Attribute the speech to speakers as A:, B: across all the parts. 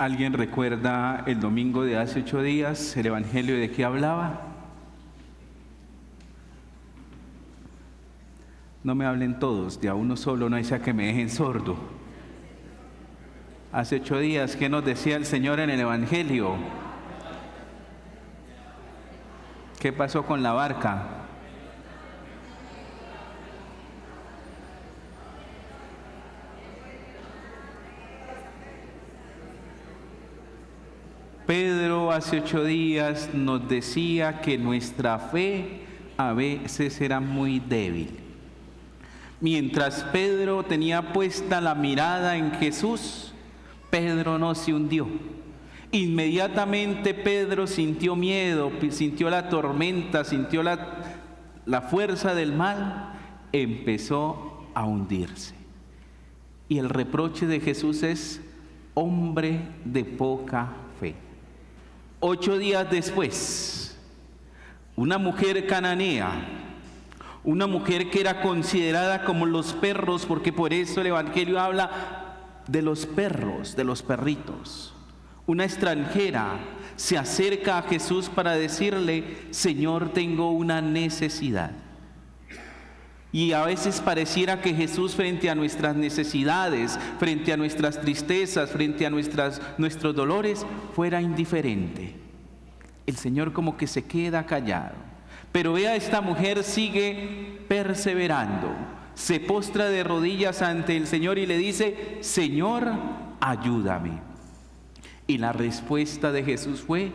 A: ¿Alguien recuerda el domingo de hace 8 días, el evangelio de qué hablaba? No me hablen todos, de a uno solo, no sea que me dejen sordo. Hace 8 días, ¿qué nos decía el Señor en el evangelio? ¿Qué pasó con la barca? Pedro hace 8 días nos decía que nuestra fe a veces era muy débil. Mientras Pedro tenía puesta la mirada en Jesús, Pedro no se hundió. Inmediatamente Pedro sintió miedo, sintió la tormenta, sintió la fuerza del mal, empezó a hundirse. Y el reproche de Jesús es: hombre de poca fe. 8 días después, una mujer cananea, una mujer que era considerada como los perros, porque por eso el evangelio habla de los perros, de los perritos. Una extranjera se acerca a Jesús para decirle: Señor, tengo una necesidad. Y a veces pareciera que Jesús, frente a nuestras necesidades, frente a nuestras tristezas, frente a nuestros dolores, fuera indiferente. El Señor como que se queda callado. Pero vea, esta mujer sigue perseverando. Se postra de rodillas ante el Señor y le dice: Señor, ayúdame. Y la respuesta de Jesús fue: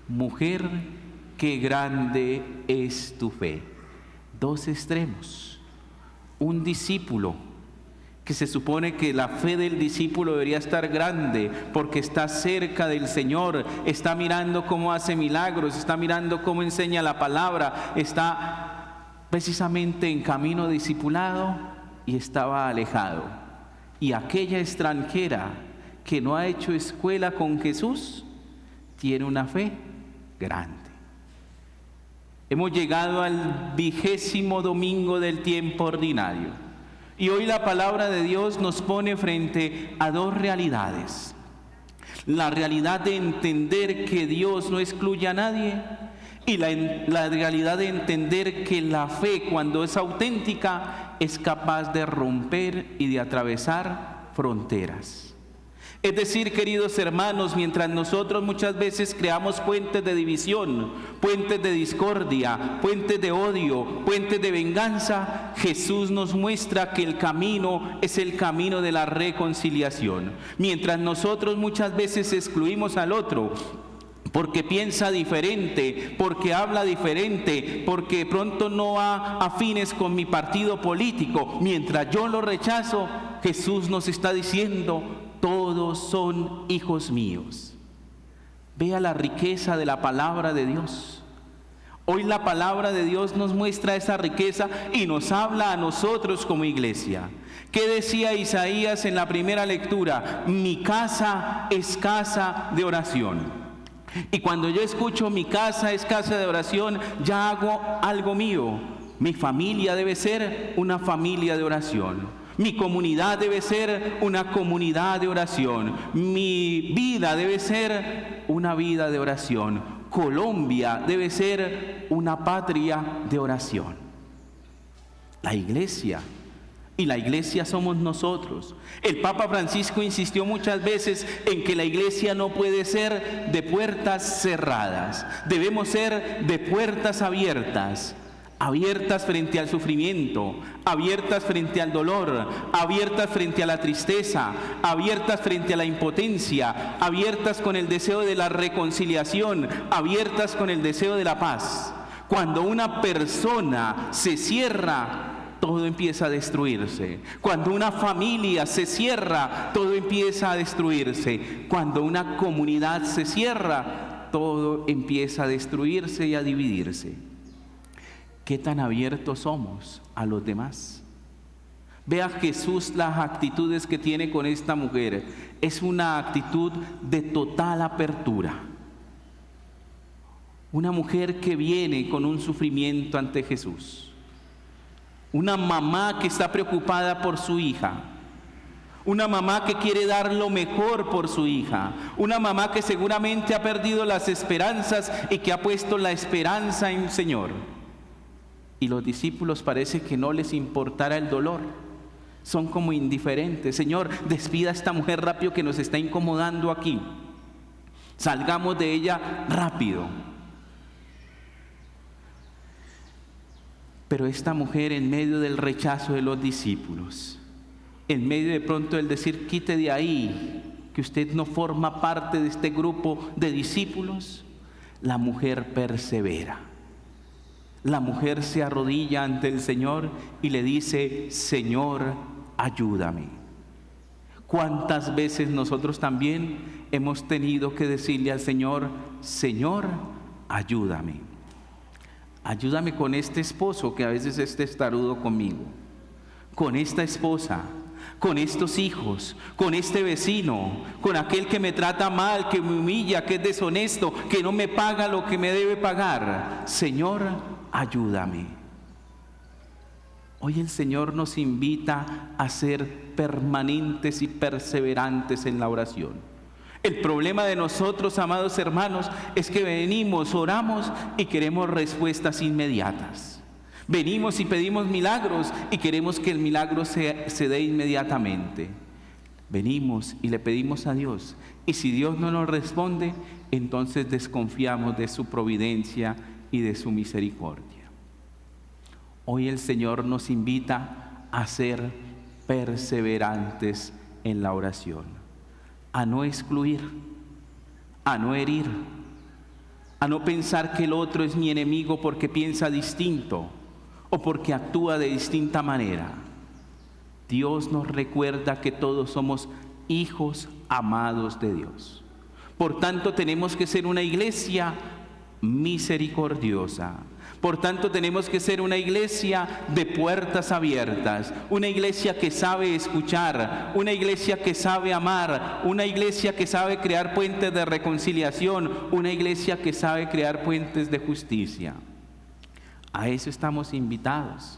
A: mujer, qué grande es tu fe. 2 extremos. Un discípulo que se supone que la fe del discípulo debería estar grande porque está cerca del Señor, está mirando cómo hace milagros, está mirando cómo enseña la palabra, está precisamente en camino discipulado, y estaba alejado. Y aquella extranjera que no ha hecho escuela con Jesús tiene una fe grande. Hemos llegado al 20º domingo del tiempo ordinario, y hoy la palabra de Dios nos pone frente a 2 realidades. La realidad de entender que Dios no excluye a nadie, y la realidad de entender que la fe, cuando es auténtica, es capaz de romper y de atravesar fronteras. Es decir, queridos hermanos, mientras nosotros muchas veces creamos puentes de división, puentes de discordia, puentes de odio, puentes de venganza, Jesús nos muestra que el camino es el camino de la reconciliación. Mientras nosotros muchas veces excluimos al otro porque piensa diferente, porque habla diferente, porque pronto no va afines con mi partido político, mientras yo lo rechazo, Jesús nos está diciendo: todos son hijos míos. Vea la riqueza de la palabra de Dios. Hoy la palabra de Dios nos muestra esa riqueza y nos habla a nosotros como iglesia. ¿Qué decía Isaías en la primera lectura? Mi casa es casa de oración. Y cuando yo escucho mi casa es casa de oración, ya hago algo mío. Mi familia debe ser una familia de oración. Mi comunidad debe ser una comunidad de oración. Mi vida debe ser una vida de oración. Colombia debe ser una patria de oración. La iglesia, y la iglesia somos nosotros. El Papa Francisco insistió muchas veces en que la iglesia no puede ser de puertas cerradas. Debemos ser de puertas abiertas. Abiertas frente al sufrimiento, abiertas frente al dolor, abiertas frente a la tristeza, abiertas frente a la impotencia, abiertas con el deseo de la reconciliación, abiertas con el deseo de la paz. Cuando una persona se cierra, todo empieza a destruirse. Cuando una familia se cierra, todo empieza a destruirse. Cuando una comunidad se cierra, todo empieza a destruirse y a dividirse. ¿Qué tan abiertos somos a los demás? Vea Jesús las actitudes que tiene con esta mujer. Es una actitud de total apertura. Una mujer que viene con un sufrimiento ante Jesús. Una mamá que está preocupada por su hija. Una mamá que quiere dar lo mejor por su hija. Una mamá que seguramente ha perdido las esperanzas y que ha puesto la esperanza en el Señor. Y los discípulos parece que no les importara el dolor. Son como indiferentes. Señor, despida a esta mujer rápido que nos está incomodando aquí. Salgamos de ella rápido. Pero esta mujer, en medio del rechazo de los discípulos, en medio de pronto del decir, quite de ahí, que usted no forma parte de este grupo de discípulos, la mujer persevera. La mujer se arrodilla ante el Señor y le dice, Señor, ayúdame. ¿Cuántas veces nosotros también hemos tenido que decirle al Señor, Señor, ayúdame? Ayúdame con este esposo que a veces es testarudo conmigo, con esta esposa, con estos hijos, con este vecino, con aquel que me trata mal, que me humilla, que es deshonesto, que no me paga lo que me debe pagar. Señor, ayúdame. Hoy el Señor nos invita a ser permanentes y perseverantes en la oración. El problema de nosotros, amados hermanos, es que venimos, oramos y queremos respuestas inmediatas. Venimos y pedimos milagros y queremos que el milagro se dé inmediatamente. Venimos y le pedimos a Dios, y si Dios no nos responde, entonces desconfiamos de su providencia y de su misericordia. Hoy el Señor nos invita a ser perseverantes en la oración, a no excluir, a no herir, a no pensar que el otro es mi enemigo porque piensa distinto o porque actúa de distinta manera. Dios nos recuerda que todos somos hijos amados de Dios. Por tanto, tenemos que ser una iglesia misericordiosa. Por tanto, tenemos que ser una iglesia de puertas abiertas, una iglesia que sabe escuchar, una iglesia que sabe amar, una iglesia que sabe crear puentes de reconciliación, una iglesia que sabe crear puentes de justicia. A eso estamos invitados.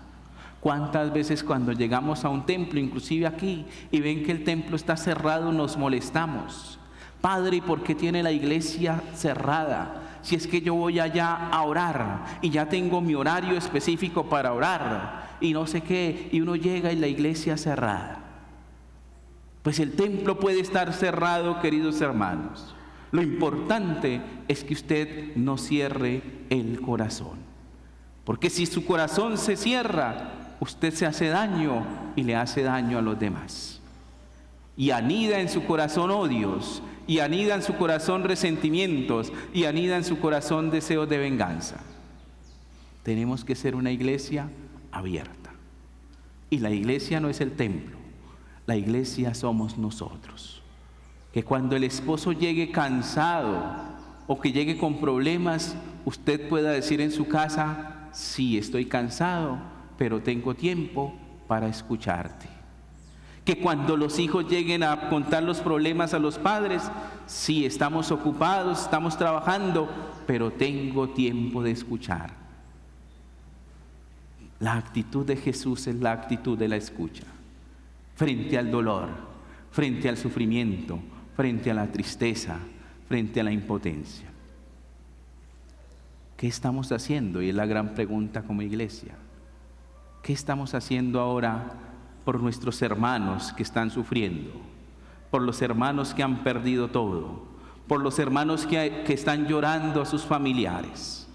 A: ¿Cuántas veces cuando llegamos a un templo, inclusive aquí, y ven que el templo está cerrado, nos molestamos? Padre, ¿y por qué tiene la iglesia cerrada? Si es que yo voy allá a orar y ya tengo mi horario específico para orar y no sé qué, y uno llega y la iglesia cerrada. Pues el templo puede estar cerrado, queridos hermanos. Lo importante es que usted no cierre el corazón, porque si su corazón se cierra, usted se hace daño y le hace daño a los demás. Y anida en su corazón odios, y anida en su corazón resentimientos, y anida en su corazón deseos de venganza. Tenemos que ser una iglesia abierta. Y la iglesia no es el templo, la iglesia somos nosotros. Que cuando el esposo llegue cansado o que llegue con problemas, usted pueda decir en su casa, sí, estoy cansado, pero tengo tiempo para escucharte. Que cuando los hijos lleguen a contar los problemas a los padres, sí, estamos ocupados, estamos trabajando, pero tengo tiempo de escuchar. La actitud de Jesús es la actitud de la escucha. Frente al dolor, frente al sufrimiento, frente a la tristeza, frente a la impotencia. ¿Qué estamos haciendo? Y es la gran pregunta como iglesia. ¿Qué estamos haciendo ahora por nuestros hermanos que están sufriendo? Por los hermanos que han perdido todo, por los hermanos que están llorando a sus familiares.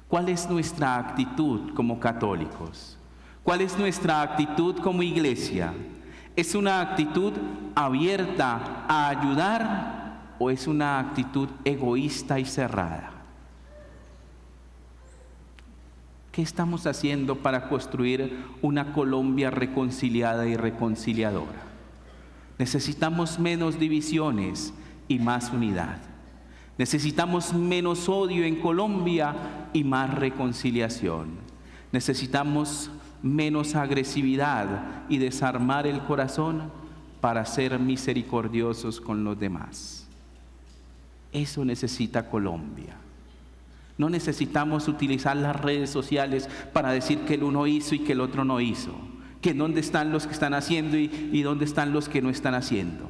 A: ¿Cuál es nuestra actitud como católicos? ¿Cuál es nuestra actitud como iglesia? ¿Es una actitud abierta a ayudar o es una actitud egoísta y cerrada? ¿Qué estamos haciendo para construir una Colombia reconciliada y reconciliadora? Necesitamos menos divisiones y más unidad. Necesitamos menos odio en Colombia y más reconciliación. Necesitamos menos agresividad y desarmar el corazón para ser misericordiosos con los demás. Eso necesita Colombia. No necesitamos utilizar las redes sociales para decir que el uno hizo y que el otro no hizo. que dónde están los que están haciendo y dónde están los que no están haciendo.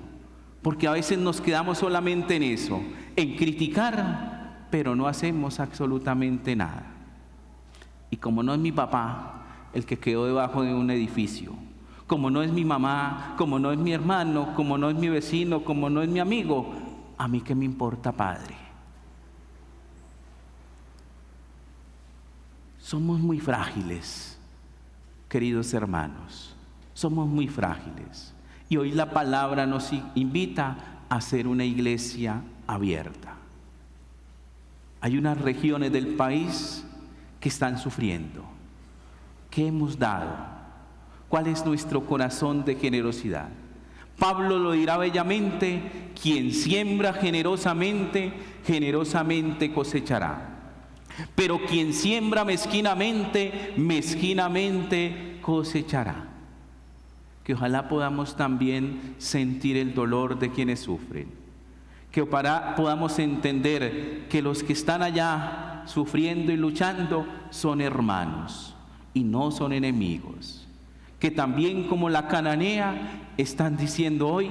A: Porque a veces nos quedamos solamente en eso, en criticar, pero no hacemos absolutamente nada. Y como no es mi papá el que quedó debajo de un edificio, como no es mi mamá, como no es mi hermano, como no es mi vecino, como no es mi amigo, ¿a mí qué me importa, Padre? Somos muy frágiles, queridos hermanos, somos muy frágiles. Y hoy la palabra nos invita a ser una iglesia abierta. Hay unas regiones del país que están sufriendo. ¿Qué hemos dado? ¿Cuál es nuestro corazón de generosidad? Pablo lo dirá bellamente: quien siembra generosamente, generosamente cosechará. Pero quien siembra mezquinamente, mezquinamente cosechará. Que ojalá podamos también sentir el dolor de quienes sufren. Que podamos entender que los que están allá sufriendo y luchando son hermanos y no son enemigos. Que también como la cananea están diciendo hoy: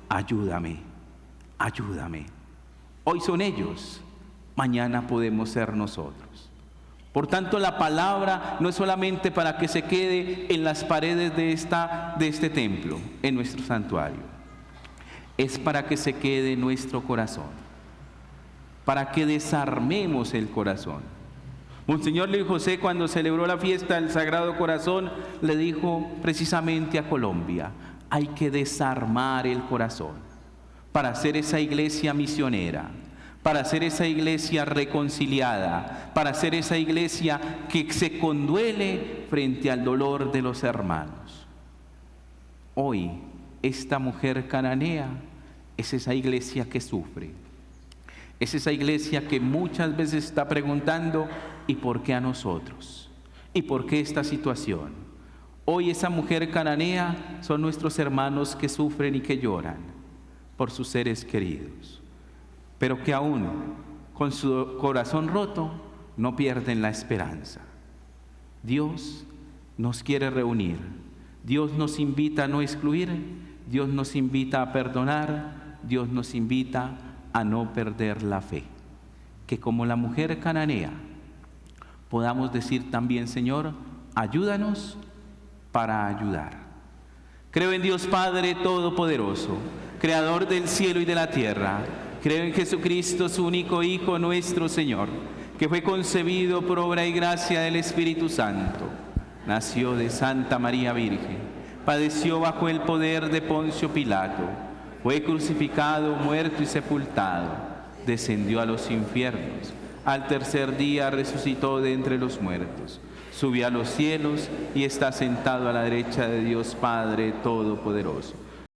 A: ayúdame, ayúdame. Hoy son ellos, mañana podemos ser nosotros. Por tanto, la palabra no es solamente para que se quede en las paredes de este templo, en nuestro santuario. Es para que se quede en nuestro corazón, para que desarmemos el corazón. Monseñor Luis José, cuando celebró la fiesta del Sagrado Corazón, le dijo precisamente a Colombia: hay que desarmar el corazón para hacer esa iglesia misionera, para hacer esa iglesia reconciliada, para hacer esa iglesia que se conduele frente al dolor de los hermanos. Hoy, esta mujer cananea es esa iglesia que sufre, es esa iglesia que muchas veces está preguntando: ¿y por qué a nosotros? ¿Y por qué esta situación? Hoy esa mujer cananea son nuestros hermanos que sufren y que lloran por sus seres queridos, pero que aún con su corazón roto no pierden la esperanza. Dios nos quiere reunir, Dios nos invita a no excluir, Dios nos invita a perdonar, Dios nos invita a no perder la fe. Que como la mujer cananea podamos decir también: Señor, ayúdanos para ayudar. Creo en Dios Padre Todopoderoso, Creador del cielo y de la tierra. Creo en Jesucristo, su único Hijo, nuestro Señor, que fue concebido por obra y gracia del Espíritu Santo. Nació de Santa María Virgen, padeció bajo el poder de Poncio Pilato, fue crucificado, muerto y sepultado, descendió a los infiernos, al tercer día resucitó de entre los muertos, subió a los cielos y está sentado a la derecha de Dios Padre Todopoderoso.